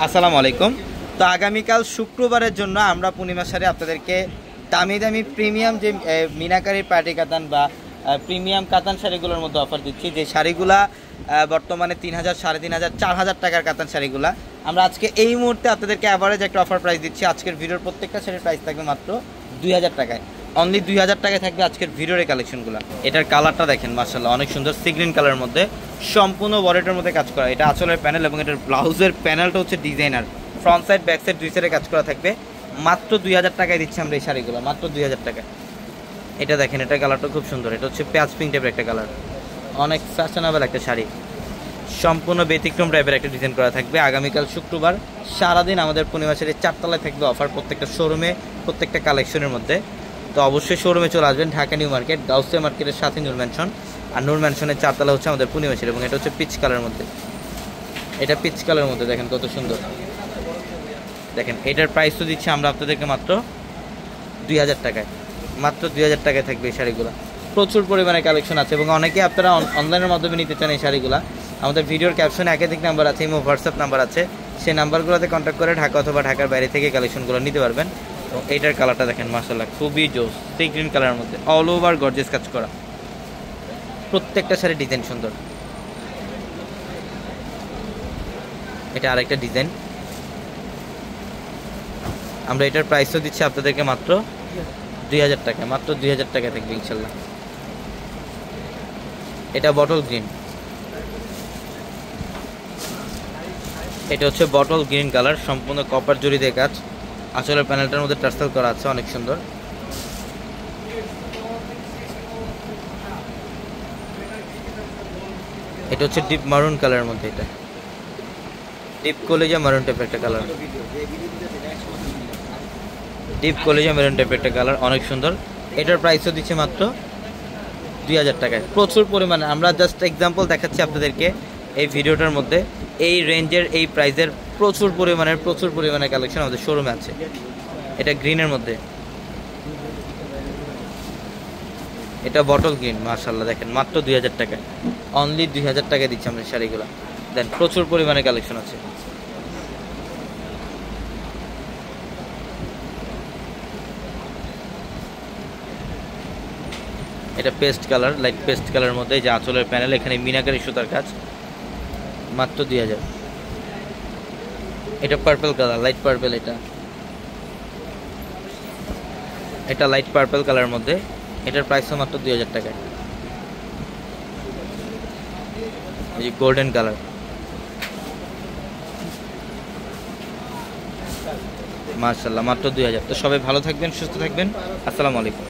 আসসালামু আলাইকুম। তো আগামীকাল শুক্রবারের জন্য আমরা পূর্ণিমা শাড়ি আপনাদেরকে দামি দামি প্রিমিয়াম যে মিনাকারি পার্টি কাতান বা প্রিমিয়াম কাতান শাড়িগুলোর মধ্যে অফার দিচ্ছি। যে শাড়িগুলা বর্তমানে ৩,০০০, ৩,৫০০, ৪,০০০ টাকার কাতান শাড়িগুলা আমরা আজকে এই মুহূর্তে আপনাদেরকে অ্যাভারেজ একটা অফার প্রাইস দিচ্ছি। আজকের ভিডিওর প্রত্যেকটা শাড়ির প্রাইস থাকবে মাত্র ২,০০০ টাকায়। অনলি ২,০০০ টাকায় থাকবে আজকের ভিডিওর কালেকশনগুলো। এটার কালারটা দেখেন মাশাআল্লাহ, অনেক সুন্দর সি গ্রিন কালারের মধ্যে সম্পূর্ণ বডিটার মধ্যে কাজ করা। এটা আঁচলের প্যানেল এবং এটার ব্লাউজের প্যানেলটা হচ্ছে designer. Front side back side দুই সাইডে কাজ করা থাকবে। মাত্র ২,০০০ টাকায় দিচ্ছি আমরা এই শাড়িগুলো, মাত্র ২,০০০ টাকায়। এটা দেখেন, এটার কালারটা খুব সুন্দর। এটা হচ্ছে পেঁয়াজ পিঙ্ক টাইপের একটা কালার, অনেক ফ্যাশনেবল একটা শাড়ি, সম্পূর্ণ ব্যতিক্রম টাইপের একটা ডিজাইন করা থাকবে। আগামীকাল শুক্রবার সারাদিন আমাদের পূর্ণিমা শাড়ির ৪ তলায় থাকবে অফার, প্রত্যেকটা শোরুমে প্রত্যেকটা কালেকশনের মধ্যে। তো অবশ্যই শোরুমে চলে আসবেন, ঢাকা নিউ মার্কেট, গাউসিয়া মার্কেটের সাথে নূর ম্যানশন। আর নূর ম্যানশনের ৪ তলা হচ্ছে আমাদের পূর্ণিমা শাড়ি এবং এটা হচ্ছে পিচ কালারের মধ্যে। এটা পিচ কালারের মধ্যে দেখেন কত সুন্দর। দেখেন এটার প্রাইস তো দিচ্ছি আমরা আপনাদেরকে মাত্র ২,০০০ টাকায়, মাত্র ২,০০০ টাকায় থাকবে এই শাড়িগুলো। প্রচুর পরিমাণে কালেকশন আছে এবং অনেকে আপনারা অনলাইনের মাধ্যমে নিতে চান এই শাড়িগুলো। আমাদের ভিডিওর ক্যাপশনে একাধিক নাম্বার আছে, ইমো হোয়াটসঅ্যাপ নাম্বার আছে, সেই নাম্বারগুলোতে কন্ট্যাক্ট করে ঢাকা অথবা ঢাকার বাইরে থেকে কালেকশনগুলো নিতে পারবেন। তো এইটার কালারটা দেখেন মাশাআল্লাহ, খুবই জোস, সি গ্রিন কালারের মধ্যে অল ওভার গর্জিয়াস কাজ করা। প্রত্যেকটা শাড়ির ডিজাইন সুন্দর। এটা আরেকটা ডিজাইন। আমরা এটার প্রাইসও দিচ্ছি আপনাদেরকে মাত্র ২,০০০ টাকা, মাত্র ২,০০০ টাকা থাকবে ইনশাল্লাহ। এটা বটল গ্রিন, এটা হচ্ছে বটল গ্রিন কালার, সম্পূর্ণ কপার জরি দিয়ে কাজ। আঁচলের প্যানেলটার মধ্যে টার্সেল করা আছে, অনেক সুন্দর। এটা হচ্ছে ডিপ মারুন কালারের মধ্যে, এটা ডিপ কলেজা মারুন টাইপের একটা কালার, ডিপ কলেজা মেরুন টাইপের একটা কালার, অনেক সুন্দর। এটার প্রাইসও দিচ্ছে মাত্র ২,০০০ টাকায়। প্রচুর পরিমাণে আমরা জাস্ট এক্সাম্পল দেখাচ্ছি আপনাদেরকে এই ভিডিওটার মধ্যে। এই রেঞ্জের এই প্রাইসের প্রচুর পরিমাণে কালেকশন আমাদের শোরুমে আছে। এটা গ্রিনের মধ্যে, এটা বটল গ্রিন, মাশাআল্লাহ দেখেন মাত্র ২,০০০ টাকায়, অনলি ২,০০০ টাকায় দিচ্ছি আমরা শাড়িগুলো। দেন প্রচুর পরিমাণে কালেকশন আছে। এটা পেস্ট কালার, লাইট পেস্ট কালারের মধ্যে, যে আঁচলের প্যানেল, এখানে মিনাকারি সুতার কাজ, মাত্র ২,০০০। এটা পার্পল কালার, লাইট পার্পল, এটা লাইট পার্পল কালারের মধ্যে। এটার প্রাইসও মাত্র ২,০০০ টাকায়। এই যে গোল্ডেন কালার, মাশাআল্লাহ মাত্র ২,০০০। তো সবাই ভালো থাকবেন, সুস্থ থাকবেন। আসসালামু আলাইকুম।